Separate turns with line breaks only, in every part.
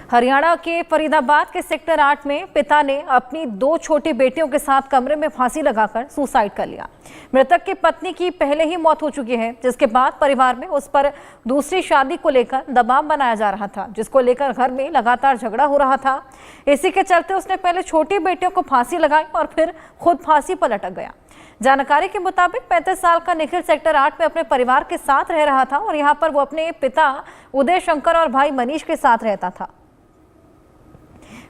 हरियाणा के फरीदाबाद के सेक्टर 8 में पिता ने अपनी 2 छोटी बेटियों के साथ कमरे में फांसी लगाकर सुसाइड कर लिया। मृतक की पत्नी की पहले ही मौत हो चुकी है, जिसके बाद परिवार में उस पर दूसरी शादी को लेकर दबाव बनाया जा रहा था, जिसको लेकर घर में लगातार झगड़ा हो रहा था। इसी के चलते उसने पहले छोटी बेटियों को फांसी लगाई और फिर खुद फांसी पर लटक गया। जानकारी के मुताबिक 35 साल का निखिल सेक्टर 8 में अपने परिवार के साथ रह रहा था और यहाँ पर वो अपने पिता उदय शंकर और भाई मनीष के साथ रहता था।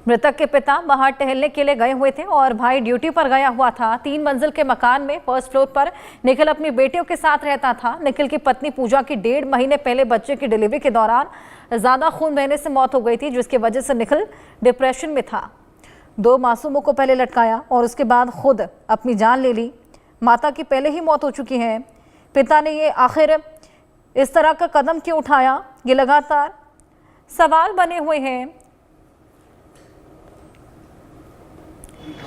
मृतक के पिता बाहर टहलने के लिए गए हुए थे और भाई ड्यूटी पर गया हुआ था। 3 मंजिल के मकान में फर्स्ट फ्लोर पर निखिल अपनी बेटियों के साथ रहता था। निखिल की पत्नी पूजा की 1.5 महीने पहले बच्चे की डिलीवरी के दौरान ज्यादा खून बहने से मौत हो गई थी, जिसकी वजह से निखिल डिप्रेशन में था। 2 मासूमों को पहले लटकाया और उसके बाद खुद अपनी जान ले ली। माता की पहले ही मौत हो चुकी है। पिता ने ये आखिर इस तरह का कदम क्यों उठाया, ये लगातार सवाल बने हुए हैं।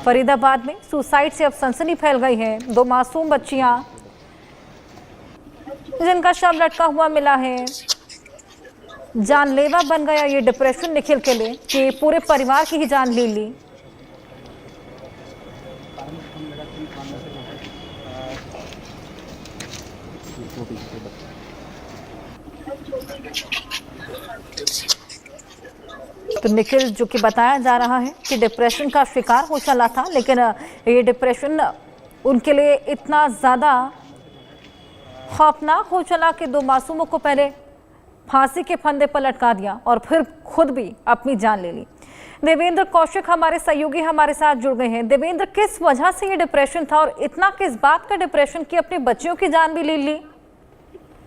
फरीदाबाद में सुसाइड से अब सनसनी फैल गई है। 2 मासूम बच्चियां जिनका शव लटका हुआ मिला है। जानलेवा बन गया ये डिप्रेशन निखिल के लिए कि पूरे परिवार की ही जान ले ली। तो निखिल, जो कि बताया जा रहा है कि डिप्रेशन का शिकार हो चला था, लेकिन ये डिप्रेशन उनके लिए इतना ज़्यादा खौफनाक हो चला कि 2 मासूमों को पहले फांसी के फंदे पर लटका दिया और फिर खुद भी अपनी जान ले ली। देवेंद्र कौशिक हमारे सहयोगी हमारे साथ जुड़ गए हैं। देवेंद्र, किस वजह से ये डिप्रेशन था और इतना किस बात का डिप्रेशन कि अपनी बच्चियों की जान भी ले ली?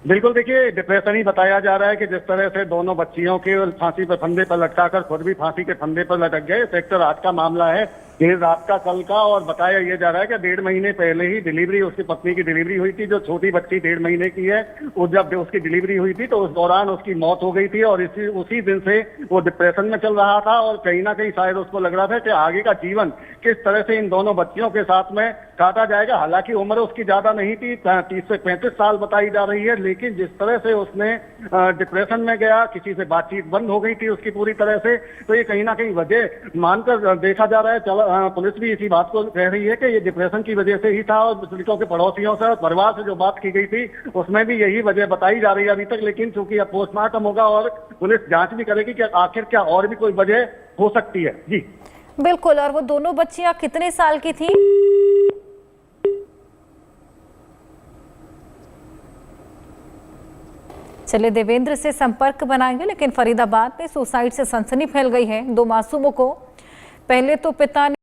बिल्कुल, देखिए, डिप्रेशन ही बताया जा रहा है कि जिस तरह से दोनों बच्चियों के फांसी पर फंदे पर लटकाकर खुद भी फांसी के फंदे पर लटक गए। सेक्टर 8 का मामला है, देर रात का कल का, और बताया यह जा रहा है कि 1.5 महीने पहले ही डिलीवरी, उसकी पत्नी की डिलीवरी हुई थी। जो छोटी बच्ची 1.5 महीने की है, वो जब उसकी डिलीवरी हुई थी तो उस दौरान उसकी मौत हो गई थी और उसी दिन से वो डिप्रेशन में चल रहा था और कहीं ना कहीं शायद उसको लग रहा था कि आगे का जीवन किस तरह से इन दोनों बच्चियों के साथ में काटा जाएगा। हालांकि उम्र उसकी ज्यादा नहीं थी, 30 से 35 साल बताई जा रही है, लेकिन जिस तरह से उसने डिप्रेशन में गया, किसी से बातचीत बंद हो गई थी उसकी पूरी तरह से, तो ये कहीं ना कहीं वजह मानकर देखा जा रहा है। पुलिस भी इसी बात को कह रही है कि ये डिप्रेशन की वजह से ही था और पीड़ितों के पड़ोसियों से और परिवार से जो बात की गई थी उसमें भी यही वजह बताई जा रही है अभी तक। लेकिन चूंकि अब पोस्टमार्टम होगा और पुलिस जांच भी करेगी कि आखिर क्या और भी कोई वजह हो सकती है। जी
बिल्कुल। और वो दोनों बच्चियां कितने साल की थी? चलिए देवेंद्र से संपर्क बनाएंगे, लेकिन फरीदाबाद में सुसाइड से सनसनी फैल गई है। 2 मासूमों को पहले तो पिता ने